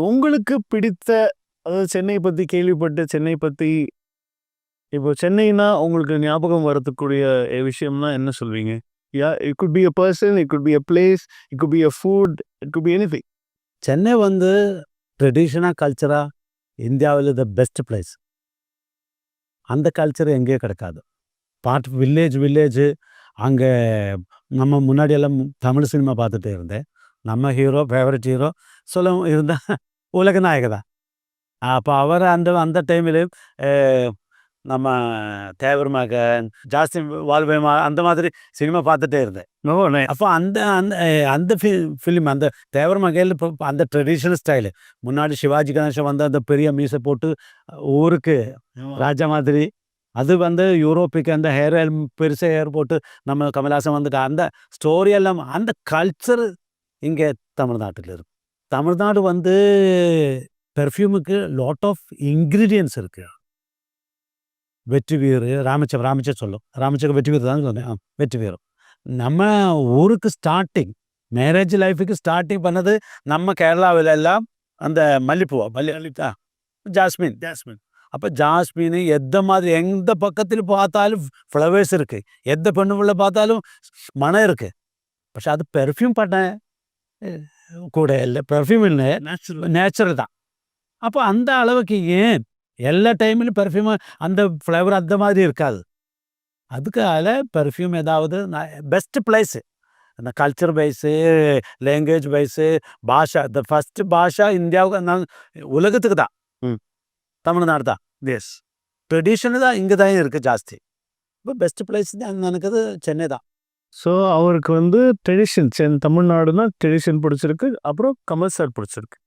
உங்களுக்கு பிடித்த அதாவது சென்னை பத்தி கேள்விப்பட்டு சென்னை பத்தி இப்போ சென்னைனா உங்களுக்கு ஞாபகம் வரதுக்கூடிய விஷயம்னா என்ன சொல்வீங்க? It could be a person, it could be a place, it could be a food, it could be anything. Chennai வந்து ட்ரெடிஷனாக கல்ச்சராக இந்தியாவில் த பெஸ்ட் பிளேஸ். அந்த கல்ச்சர் எங்கேயும் கிடைக்காது. வில்லேஜ் அங்கே நம்ம முன்னாடியெல்லாம் தமிழ் சினிமா பார்த்துட்டே இருந்தேன். நம்ம ஹீரோ ஃபேவரட் ஹீரோ சொல்ல இருந்தால் உலக நாயக தான். அப்போ அவர் அந்த டைமில் நம்ம தேவர் மகன், ஜாஸ்தி வாழ்வேமா அந்த மாதிரி சினிமா பார்த்துட்டே இருந்தேன். அப்போ அந்த அந்த அந்த ஃபிலிம் அந்த தேவர் மகையில் அந்த ட்ரெடிஷ்னல் ஸ்டைலு முன்னாடி சிவாஜி கணேசன் வந்து அந்த பெரிய மீசை போட்டு ஊருக்கு ராஜா மாதிரி அது வந்து யூரோப்புக்கு அந்த ஹேர் பெருசாக ஹேர் போட்டு நம்ம கமல்ஹாசன் வந்துட்டு அந்த ஸ்டோரி எல்லாம் அந்த கல்ச்சர் இங்கே தமிழ்நாட்டில் இருக்கு. தமிழ்நாடு வந்து பெர்ஃப்யூமுக்கு லாட் ஆஃப் இன்க்ரீடியன்ஸ் இருக்கு. வெற்றி வீர் ராமச்சர் சொல்லும். ராமச்சர் வெற்றி வீர் தான் சொன்னேன். வெற்றி வீர் நம்ம ஊருக்கு ஸ்டார்டிங் மேரேஜ் லைஃபுக்கு ஸ்டார்டிங் பண்ணது நம்ம கேரளாவில் எல்லாம் அந்த மல்லிப்பூவா ஜாஸ்மின். அப்போ ஜாஸ்மின் எந்த மாதிரி எந்த பக்கத்தில் பார்த்தாலும் ஃப்ளவர்ஸ் இருக்குது. எந்த பெண்ணுக்குள்ள பார்த்தாலும் மனம் இருக்குது. പക്ഷെ அது பெர்ஃப்யூம் பண்ண கூட இல்லை, பெர்ஃப்யூம் இல்லை, நேச்சுரல் தான். அப்போ அந்த அளவுக்கு ஏன் எல்லா டைம்லையும் பெர்ஃப்யூம் அந்த ஃப்ளேவர் அந்த மாதிரி இருக்காது. அதுக்காக பெர்ஃப்யூம் ஏதாவது பெஸ்ட் பிளேஸு அந்த கல்ச்சர் வைஸு, லாங்குவேஜ் வைஸு, பாஷா த ஃபஸ்ட்டு பாஷா இந்தியாவுக்கு உலகத்துக்கு தான் தமிழ்நாடு தான். எஸ் ட்ரெடிஷனு தான் இங்கே தான் இருக்குது ஜாஸ்தி. இப்போ பெஸ்ட் பிளேஸ் தான் நினைக்கிறது சென்னை தான். ஸோ அவருக்கு வந்து ட்ரெடிஷன் தமிழ்நாடுனா ட்ரெடிஷன் பிடிச்சிருக்கு, அப்புறம் கமல் சார் பிடிச்சிருக்கு.